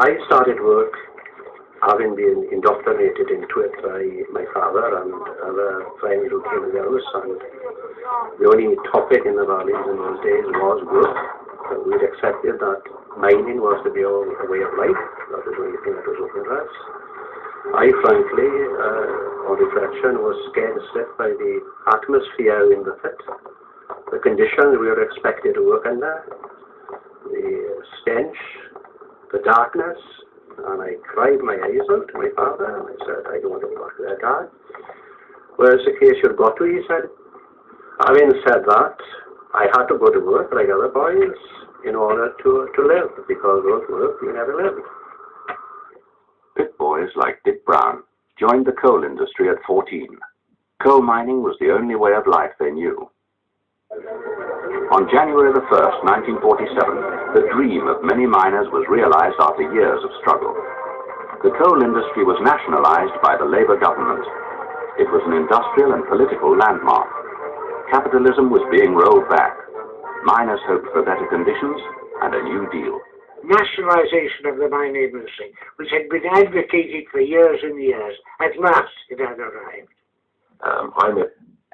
I started work having been indoctrinated into it by my father and other friends who came to the house, and the only topic in the valleys in those days was work. We'd accepted that mining was to be a way of life. That was the only thing that was open to us. I frankly, on reflection, was scared stiff by the atmosphere in the pit, the conditions we were expected to work under, the stench, the darkness, and I cried my eyes out to my father, and I said, I don't want to go back there, Dad. Where's the case you've got to, he said. Having said that, I had to go to work like other boys in order to live, because without work you never lived. Pit boys like Dick Brown joined the coal industry at 14. Coal mining was the only way of life they knew. On January the 1st, 1947, the dream of many miners was realized after years of struggle. The coal industry was nationalized by the Labour government. It was an industrial and political landmark. Capitalism was being rolled back. Miners hoped for better conditions and a new deal. Nationalisation of the mining industry, which had been advocated for years and years, at last it had arrived.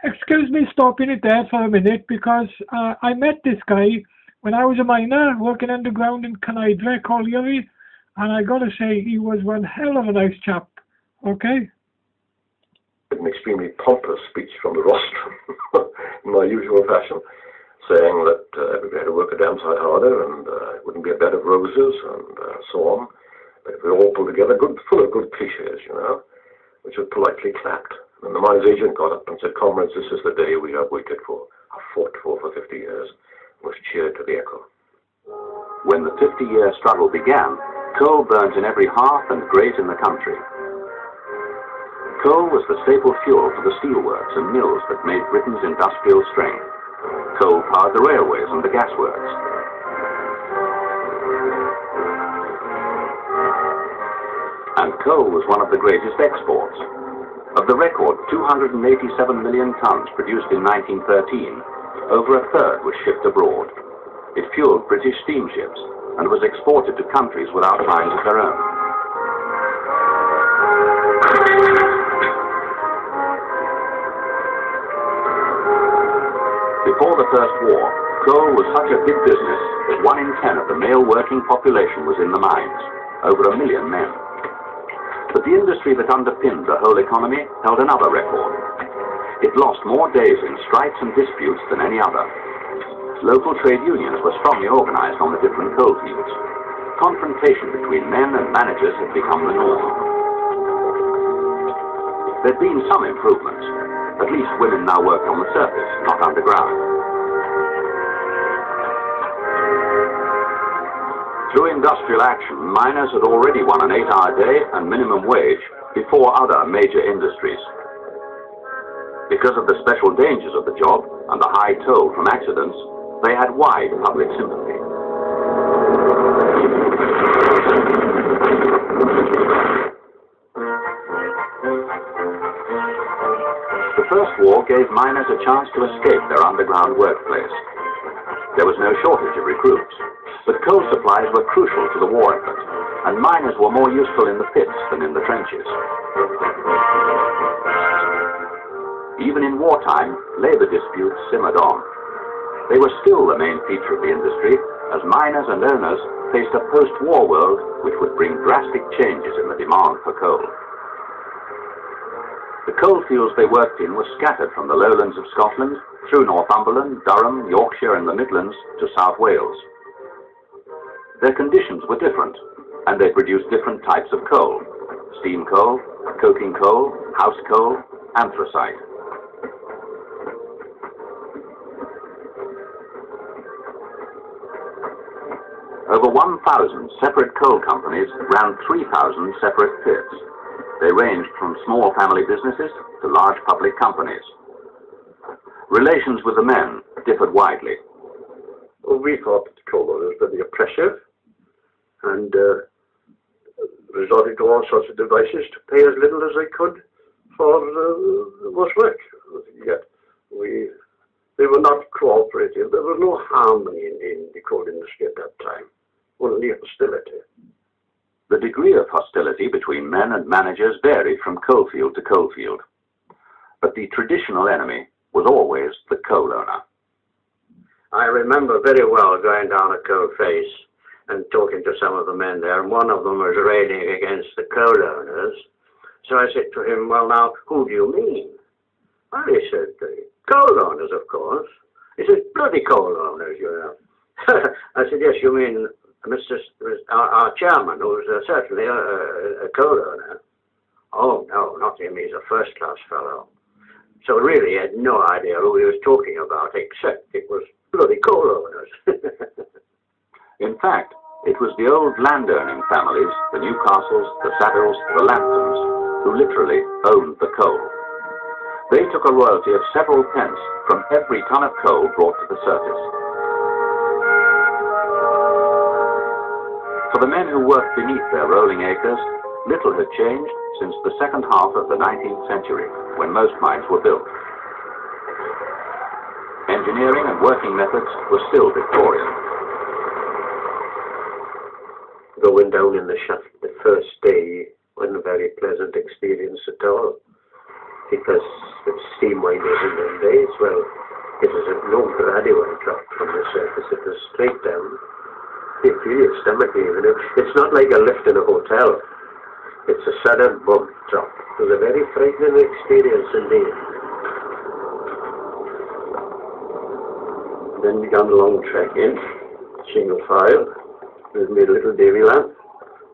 Excuse me stopping it there for a minute, because I met this guy when I was a miner working underground in Canidra Colliery, and I got to say he was one hell of a nice chap. Okay? An extremely pompous speech from the rostrum, in my usual fashion, saying that everybody had to work a damn sight harder, and it wouldn't be a bed of roses, and so on. But if we all pulled together, full of good cliches, you know, which was politely clapped. And the miner's agent got up and said, "Comrades, this is the day we have waited for, have fought for 50 years," and was cheered to the echo. When the 50-year struggle began, coal burnt in every hearth and grate in the country. Coal was the staple fuel for the steelworks and mills that made Britain's industrial strength. Coal powered the railways and the gasworks. And coal was one of the greatest exports. Of the record 287 million tons produced in 1913, over a third was shipped abroad. It fueled British steamships and was exported to countries without mines of their own. Before the First War, coal was such a big business that 1 in 10 of the male working population was in the mines, over 1 million men. But the industry that underpinned the whole economy held another record. It lost more days in strikes and disputes than any other. Local trade unions were strongly organized on the different coal fields. Confrontation between men and managers had become the norm. There'd been some improvements. At least women now worked on the surface, not underground. Through industrial action, miners had already won an 8-hour day and minimum wage before other major industries. Because of the special dangers of the job and the high toll from accidents, they had wide public sympathy. The First War gave miners a chance to escape their underground workplace. There was no shortage of recruits, but coal supplies were crucial to the war effort, and miners were more useful in the pits than in the trenches. Even in wartime, labor disputes simmered on. They were still the main feature of the industry, as miners and owners faced a post-war world which would bring drastic changes in the demand for coal. The coal fields they worked in were scattered from the lowlands of Scotland, through Northumberland, Durham, Yorkshire and the Midlands to South Wales. Their conditions were different, and they produced different types of coal: steam coal, coking coal, house coal, anthracite. Over 1,000 separate coal companies ran 3,000 separate pits. They ranged from small family businesses to large public companies. Relations with the men differed widely. Well, we thought that coal was very oppressive and resorted to all sorts of devices to pay as little as they could for much work. Yet they were not cooperative. There was no harmony in the coal industry at that time, only hostility. The degree of hostility between men and managers varied from coalfield to coalfield, but the traditional enemy was always the coal owner. I remember very well going down a coal face and talking to some of the men there, and one of them was railing against the coal owners. So I said to him, well, now, who do you mean? Well, he said, the coal owners, of course. He said, bloody coal owners, you know. I said, yes, you mean our chairman, who's certainly a coal owner. Oh, no, not him, he's a first-class fellow. So really, he had no idea who he was talking about, except it was bloody coal owners. In fact, it was the old land-owning families, the Newcastles, the Savills, the Lambtons, who literally owned the coal. They took a royalty of several pence from every ton of coal brought to the surface. For the men who worked beneath their rolling acres, little had changed since the second half of the 19th century, when most mines were built. Engineering and working methods were still Victorian. Going down in the shaft the first day wasn't a very pleasant experience at all, because with steam mining in them days, well, it was no gradual drop from the surface, it was straight down. You feel your stomach even. It's not like a lift in a hotel. It's a sudden bump drop. It was a very frightening experience indeed. Then began the long trek in, single file, with my little davy lamp.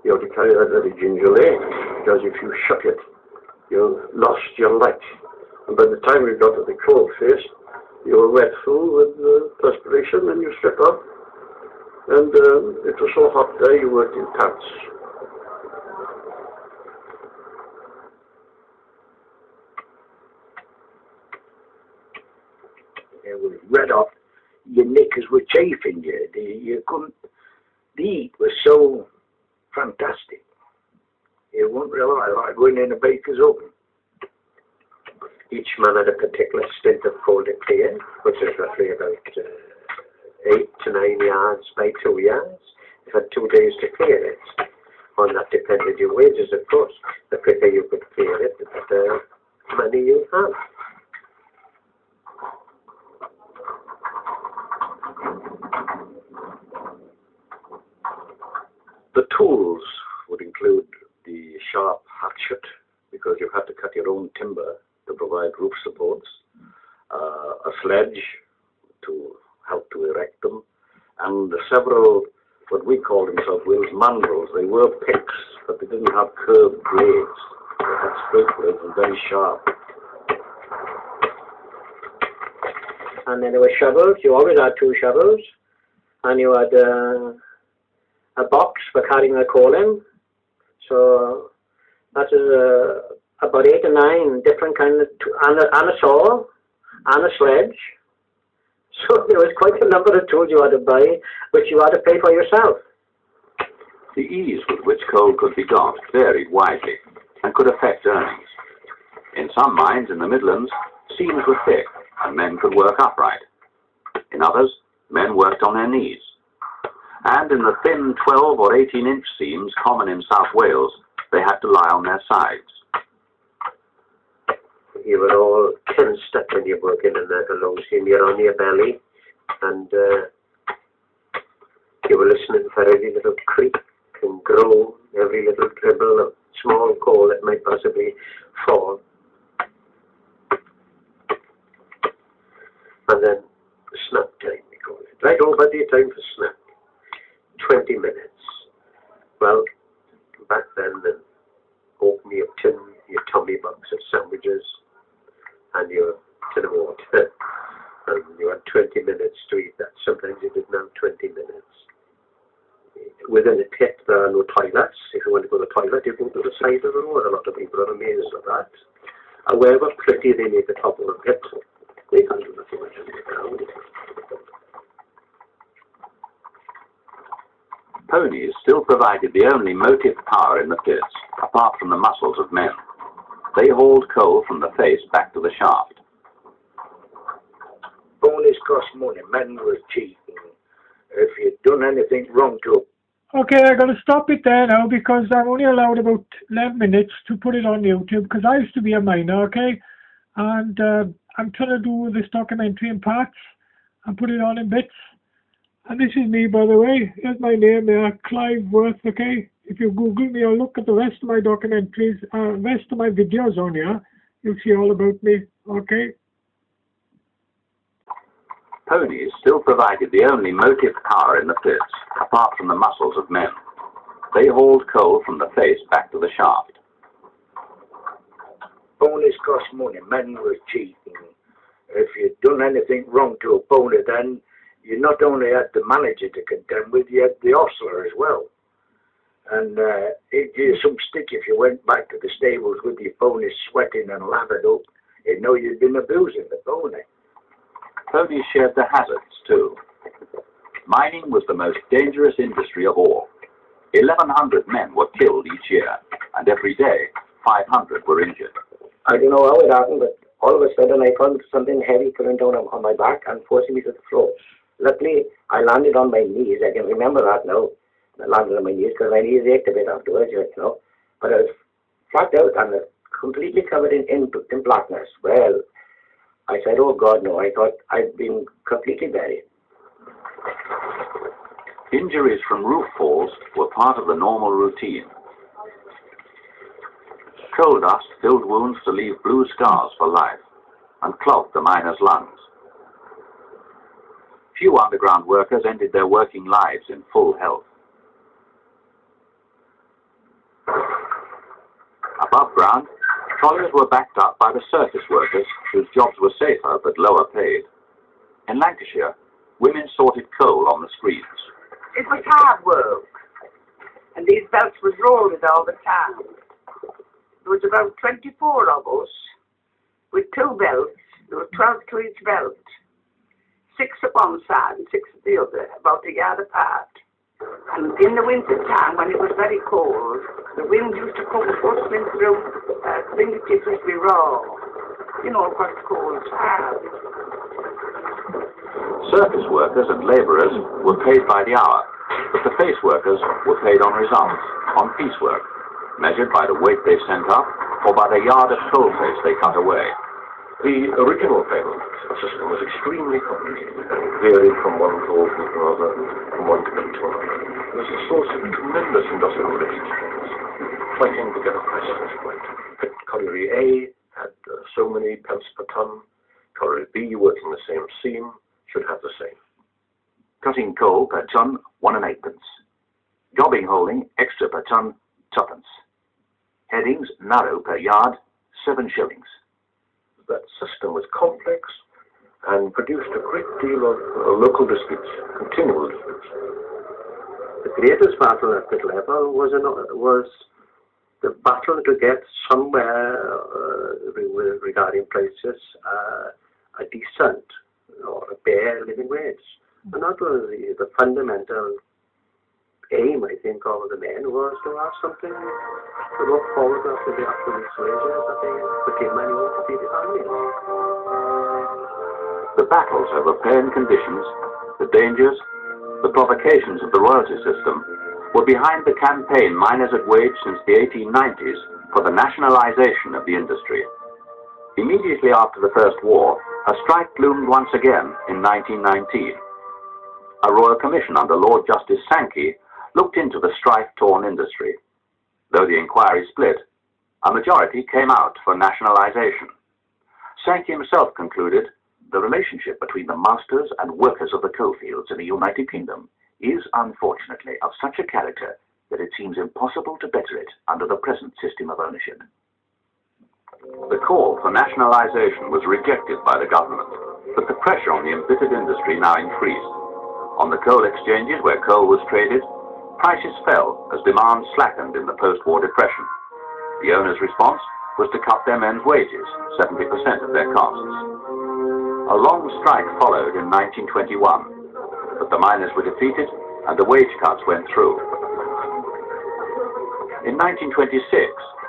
You had to carry that very gingerly, because if you shook it, you lost your light. And by the time we got to the coal face, you were wet through with perspiration, and you strip off. And it was so hot there, you worked in pants. It was red hot. Your knickers were chafing you. You couldn't. The heat was so fantastic. You wouldn't realise like going in a baker's oven. Each man had a particular stint of coal to clear, which is roughly about 8 to 9 yards by 2 yards. You had 2 days to clear it. On that depended your wages, of course. The quicker you could clear it, the better money you had. The tools would include the sharp hatchet, because you had to cut your own timber to provide roof supports, a sledge to help to erect them, and several, what we called in South Wales, mandrels. They were picks, but they didn't have curved blades. They had straight blades and very sharp. And then there were shovels. You always had 2 shovels, and you had a box for carrying the coal in. So that is about 8 or 9 different kinds of, and a saw, and a sledge. So there was quite a number of tools you had to buy, which you had to pay for yourself. The ease with which coal could be got varied widely and could affect earnings. In some mines in the Midlands, seams were thick and men could work upright. In others, men worked on their knees. And in the thin 12 or 18-inch seams common in South Wales, they had to lie on their sides. You were all kind of stuck when you're working in that along seam. You're on your belly, and you were listening for every little creak and groan, every little dribble of small coal that might possibly fall. And then snap time, we call it. Right over the time for snap. 20 minutes. Well, back then, open your tin, your tummy box of sandwiches, and your tin of water. And you had 20 minutes to eat that. Sometimes you didn't have 20 minutes. Within a pit, there are no toilets. If you want to go to the toilet, you go to the side of the road. A lot of people are amazed at that. However pretty they make the top of the pit, they can't do nothing much on the ground. Ponies still provided the only motive power in the pits, apart from the muscles of men. They hauled coal from the face back to the shaft. Ponies cost money. Men were cheap. If you'd done anything wrong to Okay, I got to stop it there now because I'm only allowed about 11 minutes to put it on YouTube because I used to be a miner, okay? And I'm trying to do this documentary in parts and put it on in bits. And this is me, by the way. Here's my name there, Clive Worth, okay? If you Google me or look at the rest of my documentaries, rest of my videos on here, you'll see all about me, okay? Ponies still provided the only motive power in the pits, apart from the muscles of men. They hauled coal from the face back to the shaft. Ponies cost money. Men were cheating. If you'd done anything wrong to a pony, then you not only had the manager to contend with, you had the hostler as well. And it'd give you some stick if you went back to the stables with your pony sweating and lathered up. You'd know you'd been abusing the pony. Ponies shared the hazards too. Mining was the most dangerous industry of all. 1,100 men were killed each year, and every day 500 were injured. I don't know how it happened, but all of a sudden I felt something heavy coming down on my back and forcing me to the floor. Luckily, I landed on my knees. I can remember that now. I landed on my knees because my knees ached a bit afterwards, you know. But I was flat out and completely covered in blackness. Well, I said, oh God, no. I thought I'd been completely buried. Injuries from roof falls were part of the normal routine. Coal dust filled wounds to leave blue scars for life and clogged the miners' lungs. Few underground workers ended their working lives in full health. Above ground, trolleys were backed up by the surface workers whose jobs were safer but lower paid. In Lancashire, women sorted coal on the screens. It was hard work, and these belts was rolled all the time. There was about 24 of us with 2 belts. There were 12 to each belt. 6 up one side and 6 at the other, about a yard apart. And in the winter time, when it was very cold, the wind used to come bustling through fingertips would be raw. You know what coal's hard. Surface workers and labourers were paid by the hour, but the face workers were paid on results, on piecework, measured by the weight they sent up or by the yard of coal face they cut away. The original payment system was extremely complicated and varied from one coal field to another, from one pit to another. It was a source of tremendous industrial relationships, fighting to get a price just right. Pit colliery A had so many pence per ton. Colliery B, working the same seam, should have the same. Cutting coal per ton, 1 and 8 pence. Jobbing holding, extra per ton, 2 pence. Headings, narrow per yard, 7 shillings. That system was complex and produced a great deal of local disputes, continual disputes. The greatest battle at pit level was the battle to get somewhere regarding prices a decent or a bare living wage. And that was the fundamental aim, I think, of the men was to have something to look forward after these wages that they became manual to feed the family. The battles over pay and conditions, the dangers, the provocations of the royalty system were behind the campaign miners had waged since the 1890s for the nationalization of the industry. Immediately after the First War, a strike loomed once again in 1919. A royal commission under Lord Justice Sankey looked into the strife-torn industry. Though the inquiry split, a majority came out for nationalization. Sankey himself concluded the relationship between the masters and workers of the coalfields in the United Kingdom is, unfortunately, of such a character that it seems impossible to better it under the present system of ownership. The call for nationalization was rejected by the government, but the pressure on the embittered industry now increased. On the coal exchanges where coal was traded, prices fell as demand slackened in the post-war depression. The owners' response was to cut their men's wages, 70% of their costs. A long strike followed in 1921, but the miners were defeated and the wage cuts went through. In 1926,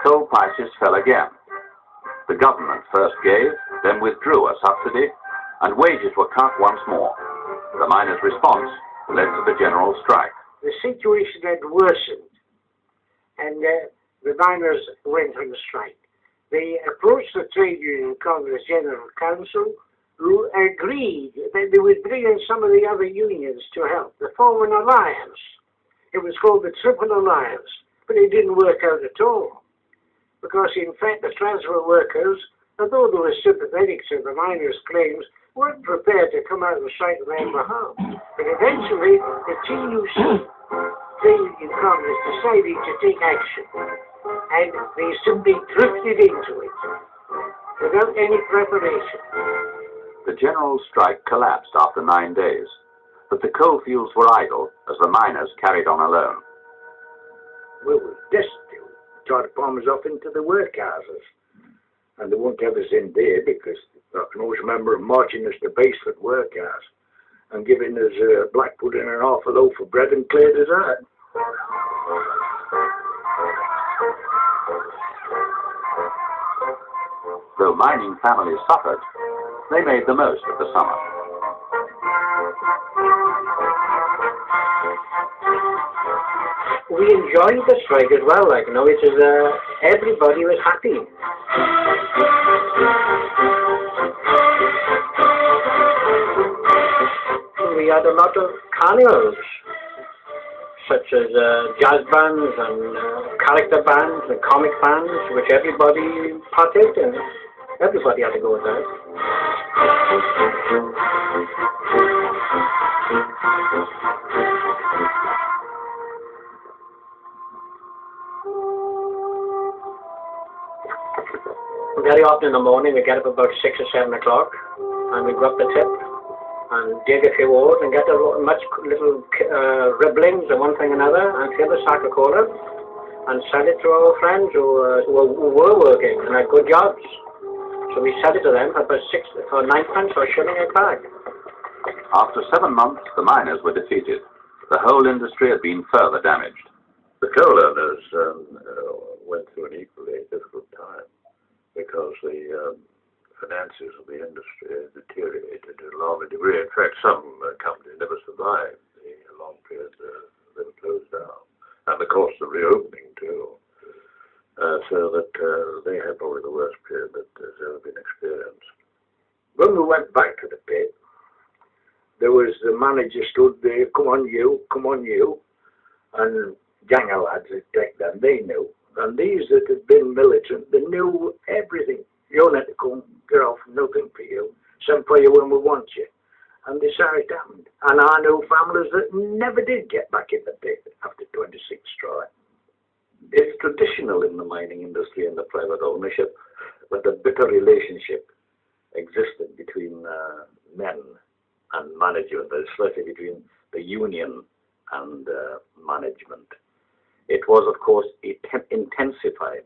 coal prices fell again. The government first gave, then withdrew a subsidy, and wages were cut once more. The miners' response led to the general strike. the situation had worsened, and the miners went on strike. They approached the Trade Union Congress General Council, who agreed that they would bring in some of the other unions to help. They formed an alliance. It was called the Triple Alliance, but it didn't work out at all. Because in fact the transfer workers, although they were sympathetic to the miners' claims, weren't prepared to come out and strike on their behalf. But eventually the TUC, Trade Union Congress, decided to take action. And they simply drifted into it without any preparation. The general strike collapsed after 9 days, but the coal fields were idle as the miners carried on alone. We were destitute. Tried to palm us off into the workhouses. And they won't have us in there because I can always remember them marching us to Basement Workhouse and giving us black pudding and half a loaf of bread and cleared us out. Though mining families suffered, they made the most of the summer. We enjoyed the strike as well, like, you know, it is, everybody was happy. We had a lot of carnivals, such as jazz bands and character bands and comic bands, which everybody partaked in. Everybody had to go with that. Very often in the morning we get up about 6 or 7 o'clock and we go up the tip and dig a few holes and get much little ribblings and one thing and another and fill a sack of cola and sell it to our friends who were working and had good jobs. So we sell it to them for about 9 pence or a shilling a bag. After 7 months, the miners were defeated. The whole industry had been further damaged. The coal owners went through an equally difficult time because the finances of the industry deteriorated to a large degree. In fact, some companies never survived the long period they were closed down, and the cost of reopening too. So that they had probably the worst period that has ever been experienced. When we went back to the pit, there was the manager stood there, come on you, and gang of lads that take them, they knew. And these that had been militant, they knew everything. You don't have to come, get off, nothing for you. Send for you when we want you. And this how it happened. And I know families that never did get back in the pit after 26 strike. It's traditional in the mining industry and the private ownership, but a bitter relationship existed between men and management, especially between the union and management. It was, of course, intensified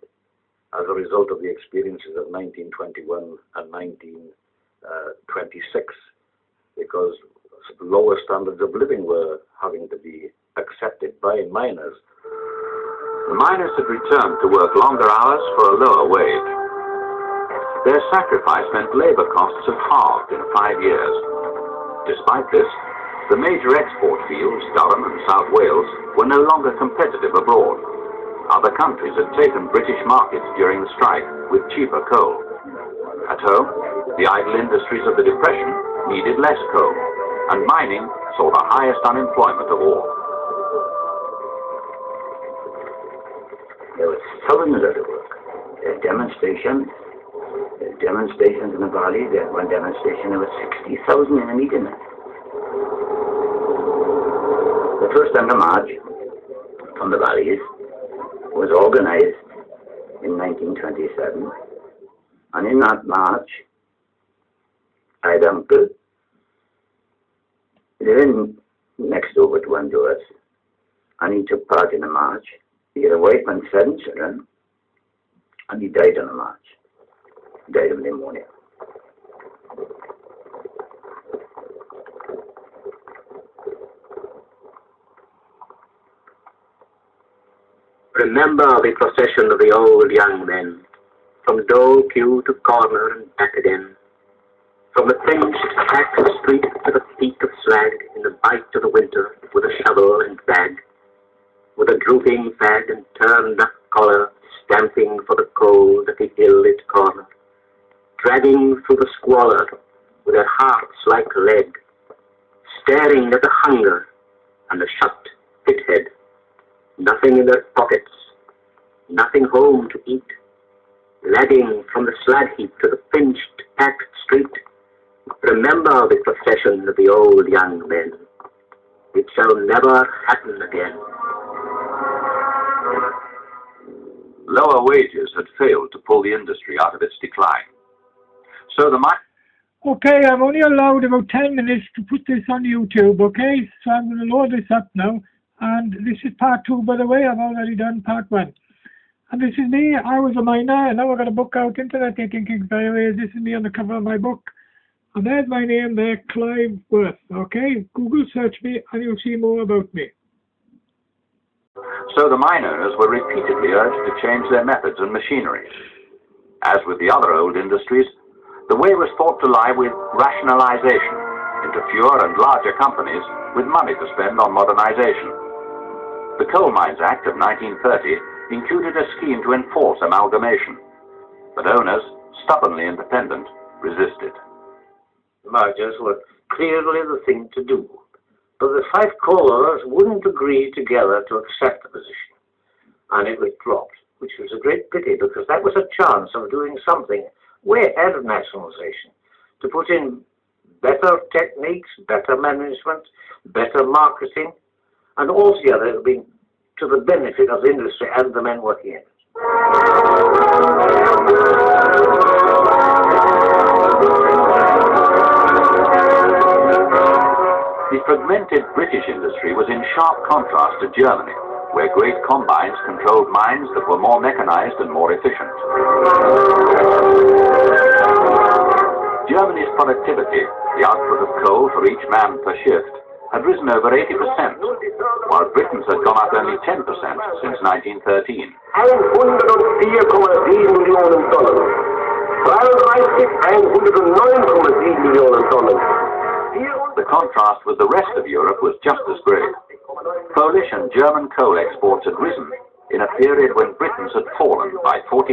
as a result of the experiences of 1921 and 1926, because lower standards of living were having to be accepted by miners. The miners had returned to work longer hours for a lower wage. Their sacrifice meant labor costs had halved in 5 years. Despite this, the major export fields, Durham and South Wales, were no longer competitive abroad. Other countries had taken British markets during the strike with cheaper coal. At home, the idle industries of the Depression needed less coal, and mining saw the highest unemployment of all. There was thousands of work. There's demonstrations in the valley. There's one demonstration, there was 60,000 in a meeting. The first under march from the valleys was organized in 1927, and in that march I had an uncle living next door to one to us, and he took part in the march. He had a wife and 7 children, and he died on the march. He died of pneumonia. Remember the procession of the old young men, from Dole Queue to corner and back again, from the pinched back street to the feet of slag in the bite of the winter with a shovel and bag. with a drooping fag and turned up collar, stamping for the cold at the ill-lit corner, dragging through the squalor with their hearts like lead, staring at the hunger and the shut pit head, nothing in their pockets, nothing home to eat, lagging from the slag heap to the pinched, packed street. Remember the procession of the old young men. It shall never happen again. Lower wages had failed to pull the industry out of its decline. So the Okay, I'm only allowed about 10 minutes to put this on YouTube, okay? So I'm going to load this up now. And this is part 2, by the way. I've already done part 1. And this is me. I was a miner, and now I've got a book out, Internet Taking Conveyors. This is me on the cover of my book. And there's my name there, Clive Worth, okay? Google search me, and you'll see more about me. So the mine owners were repeatedly urged to change their methods and machinery. As with the other old industries, the way was thought to lie with rationalization into fewer and larger companies with money to spend on modernization. The Coal Mines Act of 1930 included a scheme to enforce amalgamation, but owners, stubbornly independent, resisted. Mergers were clearly the thing to do, but the 5 coal owners wouldn't agree together to accept the position, and it was dropped, which was a great pity because that was a chance of doing something way ahead of nationalization, to put in better techniques, better management, better marketing, and altogether being to the benefit of the industry and the men working in it. The fragmented British industry was in sharp contrast to Germany, where great combines controlled mines that were more mechanized and more efficient. Germany's productivity, the output of coal for each man per shift, had risen over 80%, while Britain's had gone up only 10% since 1913. 104,7 Millionen Tonnen. 109,7 Millionen Tonnen. The contrast with the rest of Europe was just as great. Polish and German coal exports had risen in a period when Britain's had fallen by 45%.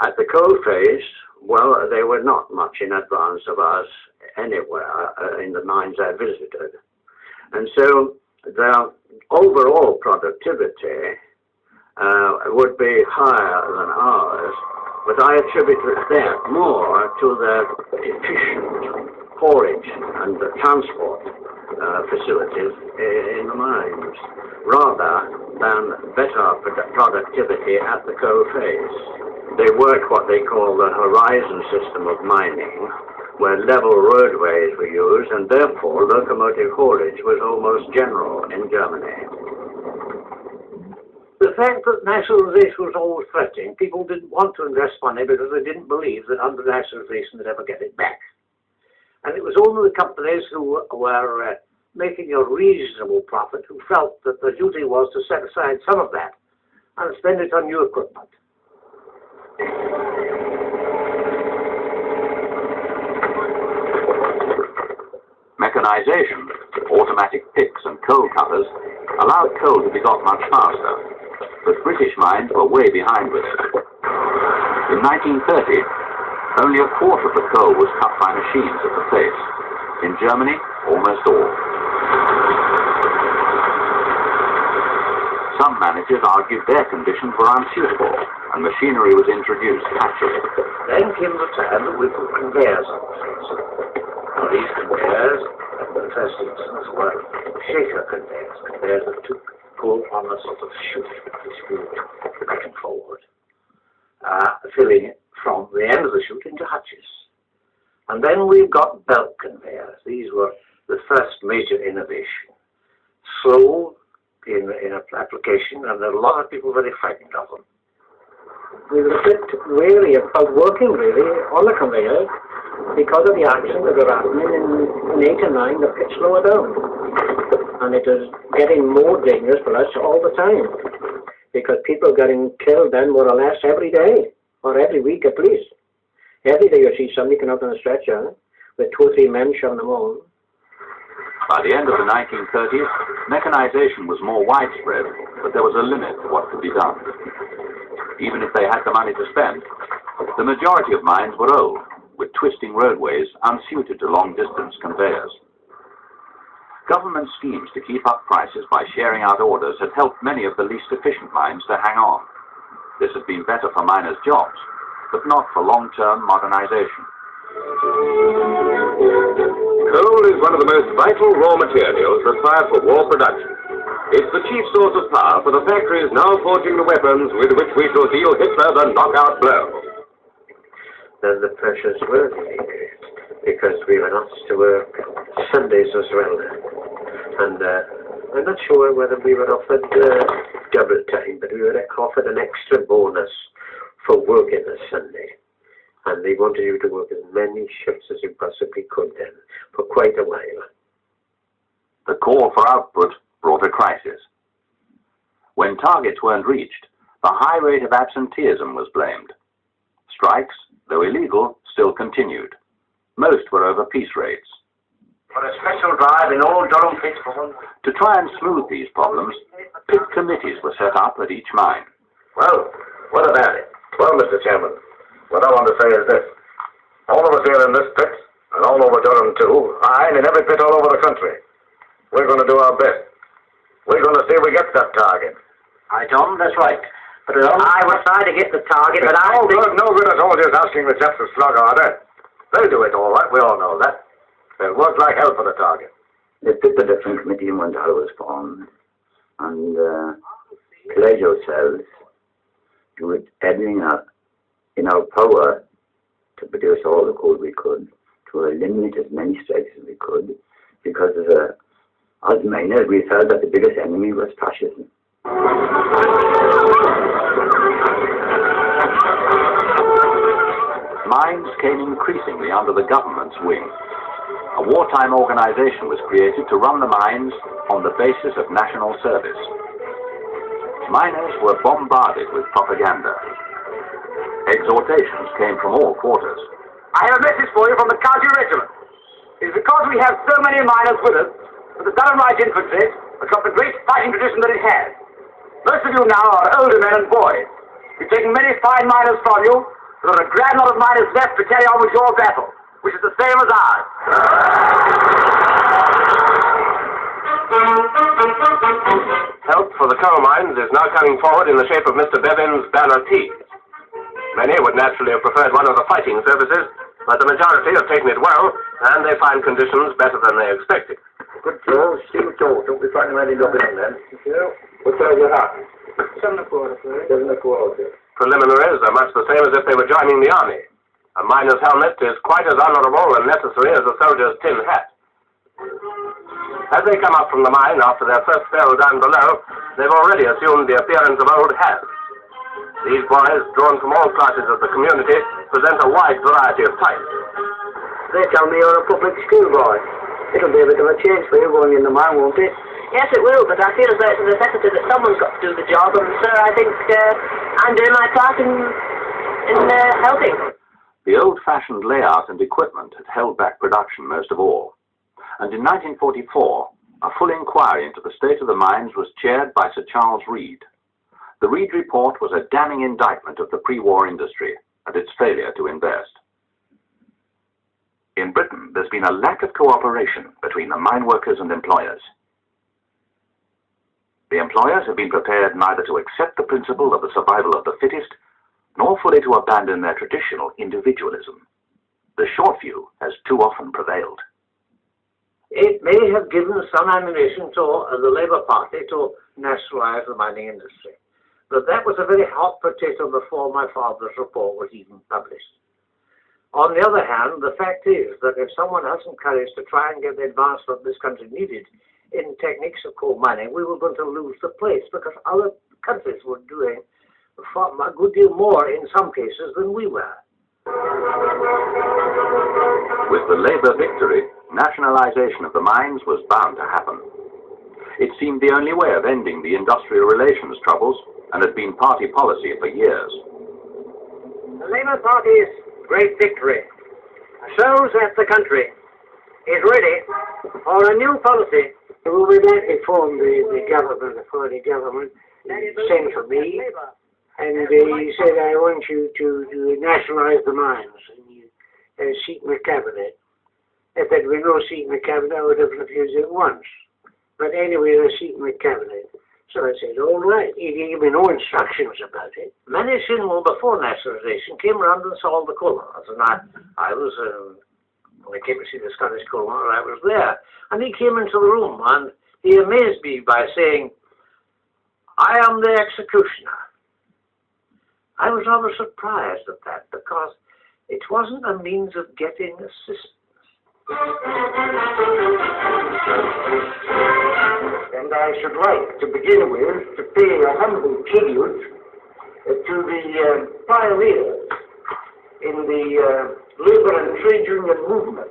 At the coal phase, well, they were not much in advance of us anywhere in the mines I visited. And so their overall productivity would be higher than ours, but I attribute that more to their efficient haulage and the transport facilities in the mines, rather than better productivity at the coal phase. They work what they call the horizon system of mining, where level roadways were used, and therefore locomotive haulage was almost general in Germany. The fact that nationalization was always threatening, people didn't want to invest money because they didn't believe that under nationalization they'd ever get it back. And it was only the companies who were making a reasonable profit who felt that the duty was to set aside some of that and spend it on new equipment. Mechanization, automatic picks and coal cutters allowed coal to be got much faster, but British mines were way behind with it. In 1930, only a quarter of the coal was cut by machines at the face. In Germany, almost all. Some managers argued their conditions were unsuitable, and machinery was introduced naturally. Then came the time that we put conveyors on the face. Now these conveyors, in the first instance, were shaker conveyors, conveyors that took coal on a sort of chute, which moved back and forward, filling it from the end of the chute into hatches. And then we've got belt conveyors. These were the first major innovation. Slow in application, and there are a lot of people very frightened of them. We were a bit wary about working really on the conveyor because of the accident that were happening in 8 and 9, the pitch lower down. And it is getting more dangerous for us all the time because people are getting killed then more or less every day or every week at least. Every day you see somebody come out on a stretcher with 2 or 3 men shoving them on. By By the end of the 1930s, mechanization was more widespread, but there was a limit to what could be done. Even if they had the money to spend, the majority of mines were old, with twisting roadways unsuited to long-distance conveyors. Government schemes to keep up prices by sharing out orders had helped many of the least efficient mines to hang on. This had been better for miners' jobs, but not for long-term modernization. Coal is one of the most vital raw materials required for war production. It's the chief source of power for the factories now forging the weapons with which we shall deal Hitler the knockout blow. Then the pressures were really great, because we were asked to work Sundays as well. And I'm not sure whether we were offered double time, but we were offered an extra bonus for working a Sunday. And they wanted you to work as many shifts as you possibly could then, for quite a while. The call for output brought a crisis. When targets weren't reached, the high rate of absenteeism was blamed. Strikes, though illegal, still continued. Most were over peace rates. For a special drive in Old Durham pit for 1 week. To try and smooth these problems, pit committees were set up at each mine. Well, what about it? Well, Mr. Chairman, what I want to say is this. All of us here in this pit, and all over Durham too, and in every pit all over the country, we're going to do our best. We're going to see if we get that target. Aye, Tom, that's right. But I was trying to get the target, but I think... No good at all just asking the chaps to slug harder. They'll do it all right, we all know that. They'll work like hell for the target. The pit production committee in Montreal was formed, and pledged ourselves to it everything in our power to produce all the coal we could, to eliminate as many strikes as we could, because as miners we felt that the biggest enemy was fascism. Mines came increasingly under the government's wing. A wartime organization was created to run the mines on the basis of national service. Miners were bombarded with propaganda. Exhortations came from all quarters. I have a message for you from the county regiment. It's because we have so many miners with us that the Durham Light Infantry has got the great fighting tradition that it has. Most of you now are older men and boys. We've taken many fine miners from you. There are a grand lot of miners left to carry on with your battle, which is the same as ours. Help for the coal mines is now coming forward in the shape of Mr. Bevan's Banner Tees. Many would naturally have preferred one of the fighting services, but the majority have taken it well, and they find conditions better than they expected. Good Joe, steel toe. Don't be frightened of any dubbing then. Yeah. What size is your hat? 7 1/4, sir. 7 1/4. Preliminaries are much the same as if they were joining the army. A miner's helmet is quite as honorable and necessary as a soldier's tin hat. As they come up from the mine after their first spell down below, they've already assumed the appearance of old hats. These boys, drawn from all classes of the community, present a wide variety of types. They tell me you're a public school boy. It'll be a bit of a change for you going in the mine, won't it? Yes, it will, but I feel as though it's a necessity that someone's got to do the job, and so I think I'm doing my part in helping. The old-fashioned layout and equipment had held back production most of all. And in 1944, a full inquiry into the state of the mines was chaired by Sir Charles Reed. The Reed report was a damning indictment of the pre-war industry and its failure to invest. In Britain, there's been a lack of cooperation between the mine workers and employers. The employers have been prepared neither to accept the principle of the survival of the fittest, nor fully to abandon their traditional individualism. The short view has too often prevailed. It may have given some ammunition to the Labour Party to nationalise the mining industry, but that was a very hot potato before my father's report was even published. On the other hand, the fact is that if someone hasn't courage to try and get the advancement this country needed in techniques of coal mining, we were going to lose the place, because other countries were doing a good deal more in some cases than we were. With the Labour victory, nationalisation of the mines was bound to happen. It seemed the only way of ending the industrial relations troubles and had been party policy for years. The Labour Party's great victory shows that the country is ready for a new policy. Well, we then informed the government, the party government, sent for me, and he said, I want you to nationalise the mines and seat in the cabinet. If there had been no seat in the cabinet, I would have refused it once. But anyway, there's a seat in the cabinet. So I said, all right. He gave me no instructions about it. Many Sinwell before nationalisation came round and saw the coal mines. And I was, when I came to see the Scottish coal miner, I was there. And he came into the room and he amazed me by saying, I am the executioner. I was rather surprised at that because it wasn't a means of getting assistance. And I should like to begin with to pay a humble tribute to the pioneers in the labour and trade union movement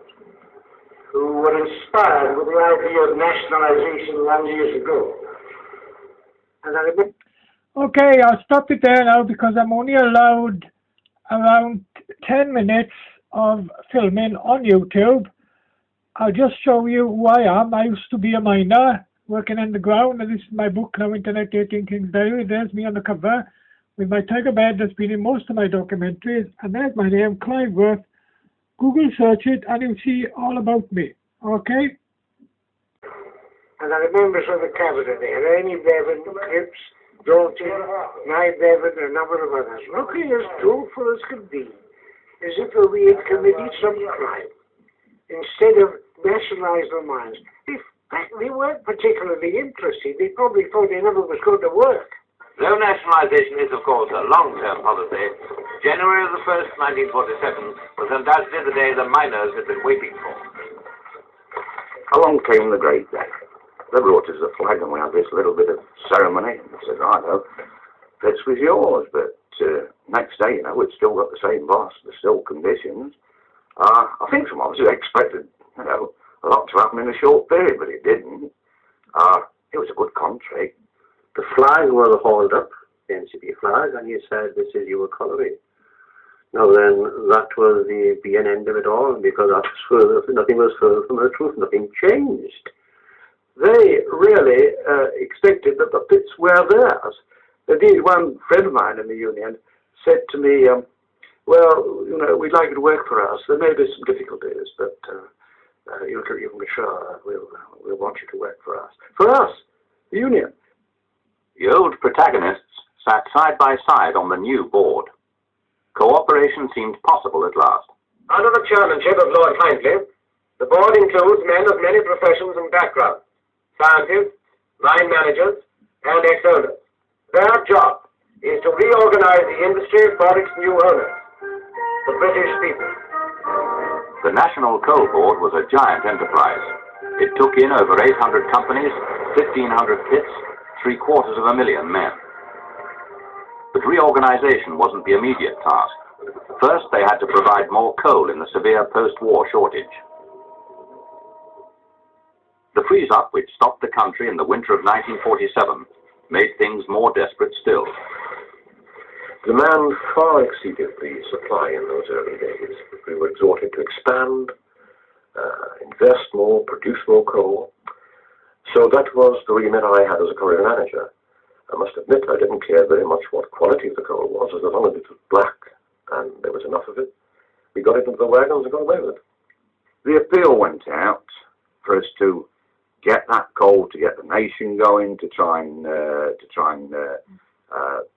who were inspired with the idea of nationalisation long years ago. And I remember. Okay, I'll stop it there now because I'm only allowed around 10 minutes of filming on YouTube. I'll just show you who I am. I used to be a miner working underground, and this is my book now, Internet 18 Kings Diary. There's me on the cover with my tiger bed that's been in most of my documentaries, and there's my name, Clive Worth. Google search it and you'll see all about me. Okay? And I remember from the cabinet there, Annie Bevan, Cripps, Dalton, Nye Bevan, and a number of others, looking as doleful as could be, as if we had committed some crime. Instead of nationalising the mines, they weren't particularly interested. They probably thought they never was going to work. Though nationalisation is, of course, a long-term policy, January the 1st, 1947 was undoubtedly the day the miners had been waiting for. Along came the great day. They brought us the flag and we had this little bit of ceremony. And I said, righto, this was yours. But next day, we'd still got the same boss, the still conditions. I think some of us expected, a lot to happen in a short period, but it didn't. It was a good contract. The flag was hauled up, the NCP flag, and he said, this is your colliery. Now then, that was the end of it all, because nothing was further from the truth, nothing changed. They really expected that the pits were theirs. Indeed, one friend of mine in the union said to me, well, we'd like you to work for us. There may be some difficulties, but you can be sure we'll want you to work for us. For us, the union. The old protagonists sat side by side on the new board. Cooperation seemed possible at last. Under the chairmanship of Lord Hindley, the board includes men of many professions and backgrounds, scientists, mine managers, and ex-owners. Their job is to reorganize the industry for its new owners, the British people. The National Coal Board was a giant enterprise. It took in over 800 companies, 1,500 pits, 750,000 men. But reorganization wasn't the immediate task. First, they had to provide more coal in the severe post-war shortage. The freeze-up which stopped the country in the winter of 1947 made things more desperate still. Demand far exceeded the supply in those early days. We were exhorted to expand, invest more, produce more coal. So that was the remit I had as a career manager. I must admit I didn't care very much what quality the coal was, as long as it was black and there was enough of it. We got it into the wagons and got away with it. The appeal went out for us to get that coal, to get the nation going, to try and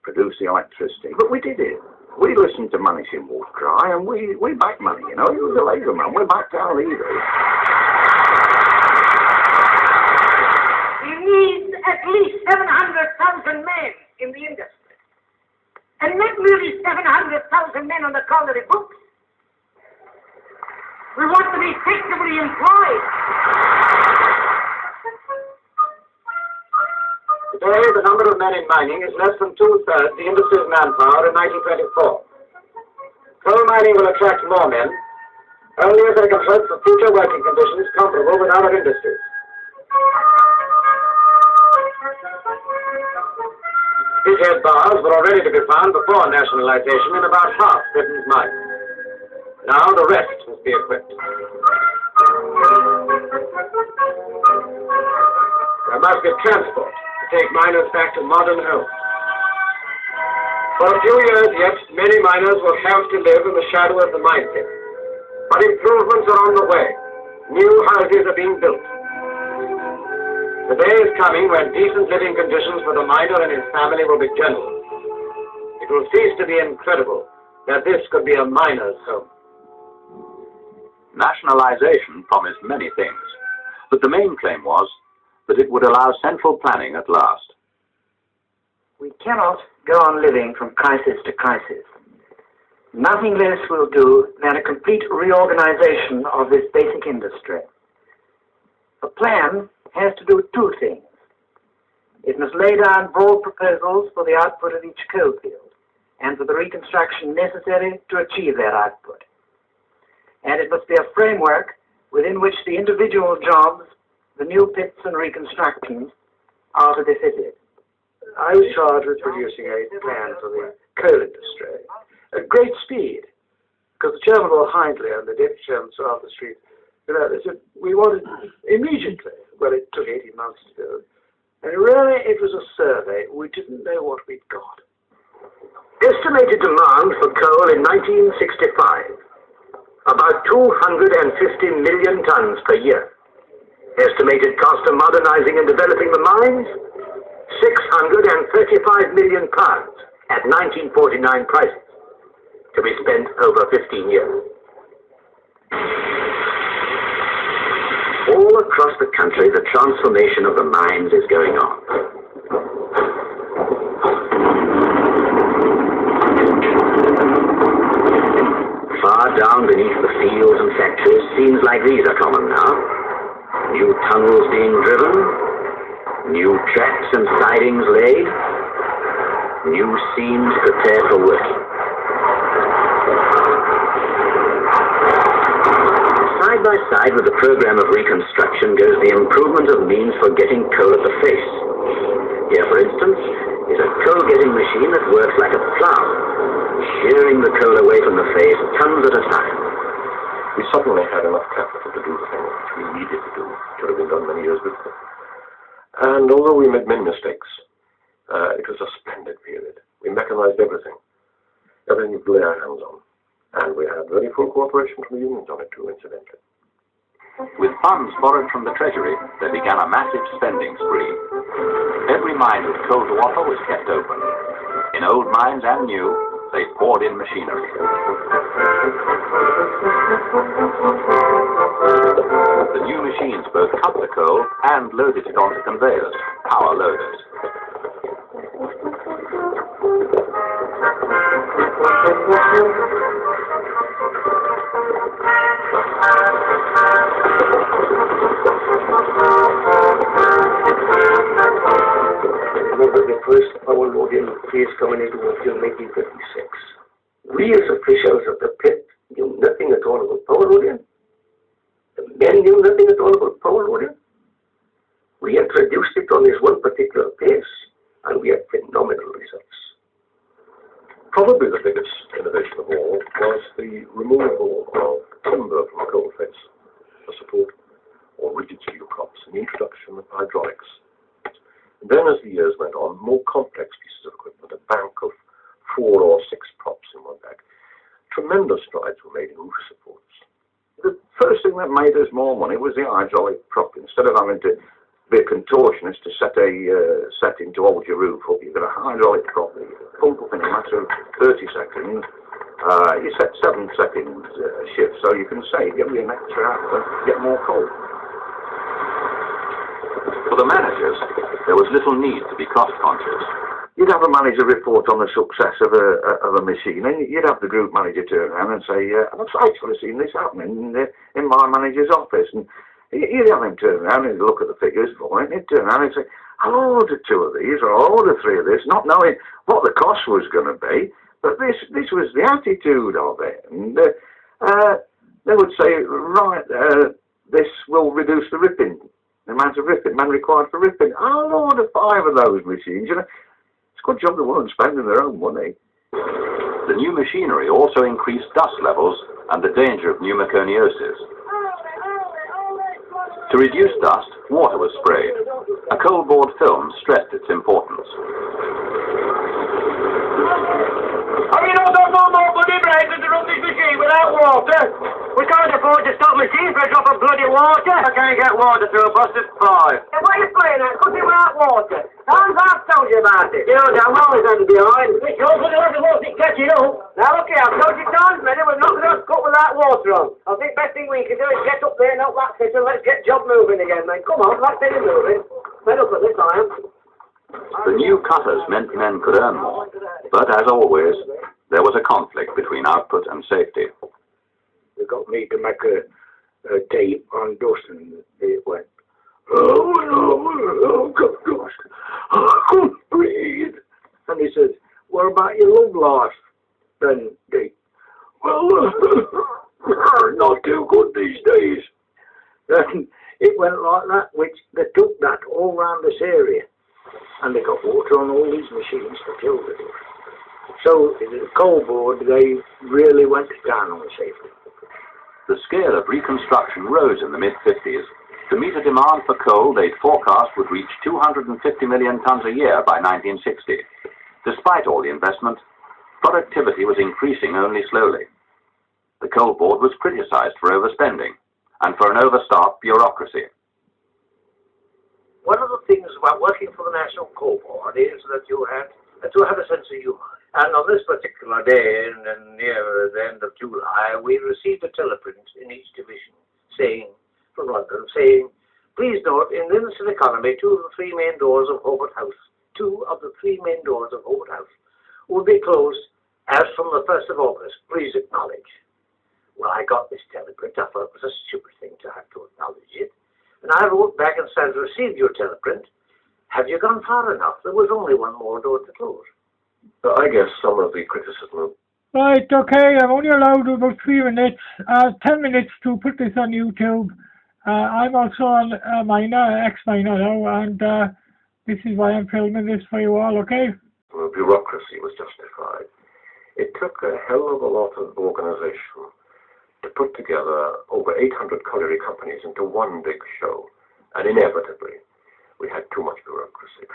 produce the electricity. But we did it. We listened to Manny Sinwell's cry, and we backed Manny. He was a Labour man. We backed our leaders. You need at least 700,000 men in the industry. And not merely 700,000 men on the colliery books. We want to be effectively employed. Today, the number of men in mining is less than two-thirds the industry's manpower in 1924. Coal mining will attract more men, only if they can hope for future working conditions comparable with other industries. Pithead bars were already to be found before nationalization in about half Britain's mines. Now the rest must be equipped. There must be transport to take miners back to modern homes. For a few years yet, many miners will have to live in the shadow of the mine pit. But improvements are on the way. New houses are being built. The day is coming when decent living conditions for the miner and his family will be general. It will cease to be incredible that this could be a miner's home. Nationalization promised many things, but the main claim was that it would allow central planning at last. We cannot go on living from crisis to crisis. Nothing less will do than a complete reorganization of this basic industry. A plan has to do two things. It must lay down broad proposals for the output of each coal field and for the reconstruction necessary to achieve that output. And it must be a framework within which the individual jobs, the new pits and reconstructions are to be fitted. I was charged with producing a plan for the coal industry at great speed, because the chairman of Hindley and the deputy chairman of Arthur Street, they said we wanted immediately. Well, it took 18 months to do. And really, it was a survey. We didn't know what we'd got. Estimated demand for coal in 1965, about 250 million tons per year. Estimated cost of modernizing and developing the mines, 635 million pounds at 1949 prices, to be spent over 15 years. All across the country, the transformation of the mines is going on. Far down beneath the fields and factories, scenes like these are common now. New tunnels being driven, new tracks and sidings laid, new seams prepared for working. Side by side with the program of reconstruction goes the improvement of means for getting coal at the face. Here, for instance, is a coal-getting machine that works like a plough, shearing the coal away from the face tons at a time. We suddenly had enough capital to do the thing which we needed to do. It should have been done many years before. And although we made many mistakes, it was a splendid period. We mechanized everything. Everything we could lay our hands on. And we had very full cooperation from the unions on it too, incidentally. With funds borrowed from the Treasury, there began a massive spending spree. Every mine with coal to offer was kept open. In old mines and new, they poured in machinery. The new machines both cut the coal and loaded it onto conveyors, power loaders. Remember the first power loading phase coming into work in 1956. We as officials of the pit knew nothing at all about power loading. The men knew nothing at all about power loading. We introduced it on this one particular pace, and we had phenomenal results. Probably the biggest innovation of all was the removal of timber from a coal face for support or rigid steel props and the introduction of hydraulics. And then as the years went on, more complex pieces of equipment, a bank of 4 or 6 props in one bag. Tremendous strides were made in roof supports. The first thing that made us more money was the hydraulic prop. Instead of having to be a contortionist to set a setting to hold your roof up, you've got a hydraulic prop that you pump up in a matter of 30 seconds. You set 7 seconds shift, so you can save, give me an extra hour, get more coal. For the managers, there was little need to be cost-conscious. You'd have a manager report on the success of a machine, and you'd have the group manager turn around and say, I've actually seen this happening in my manager's office. And you'd have him turn around and look at the figures for it, and he'd turn around and say, I'll order 2 of these, or I'll order 3 of this, not knowing what the cost was going to be, but this was the attitude of it. And they would say, right, this will reduce the ripping. The amount of ripping, man required for ripping. I'll order 5 of those machines. You know, it's a good job they weren't spending their own money. The new machinery also increased dust levels and the danger of pneumoconiosis. To reduce dust, water was sprayed. A coal board film stressed its importance. Have you not got no more bloody bread to run this machine without water? We can't afford to stop machines for a drop of bloody water. I can't get water through a busted pipe. Hey, what are you playing at? Cooking without water. I've told you about it. You know, I'm always under behind. It's your bloody water won't it catch it up. Now look here, I've told you times many, we're not going to cook without water on. I think best thing we can do is get up there and help that fish and let's get job moving again, man. Come on, let's get it moving. Fed up at this time. The new cutters meant men could earn more, but as always, there was a conflict between output and safety. They got me to make a tape on dust, and they went, oh no, got dust. I couldn't breathe. And he said, what about your love life? Then they, well, not too good these days. Then it went like that, which they took that all round this area. And they got water on all these machines to kill the dust. So the coal board, they really went to town on safety. The scale of reconstruction rose in the mid-50s. To meet a demand for coal they'd forecast would reach 250 million tons a year by 1960. Despite all the investment, productivity was increasing only slowly. The coal board was criticized for overspending and for an overstaffed bureaucracy. One of the things about working for the National Coal Board is that you have a sense of humor. And on this particular day, near the end of July, we received a teleprint in each division from London saying, please note, in the instant economy, two of the three main doors of Hobart House will be closed as from the 1st of August. Please acknowledge. Well, I got this teleprint. I thought it was a stupid thing to have to acknowledge it. And I wrote back and said, received your teleprint. Have you gone far enough? There was only one more door to close. I guess some of the criticism. Right, okay, I'm only allowed about 3 minutes, 10 minutes to put this on YouTube. I'm also on ex-miner now, and this is why I'm filming this for you all, okay? The bureaucracy was justified. It took a hell of a lot of organization to put together over 800 colliery companies into one big show, and inevitably, we had too much bureaucracy.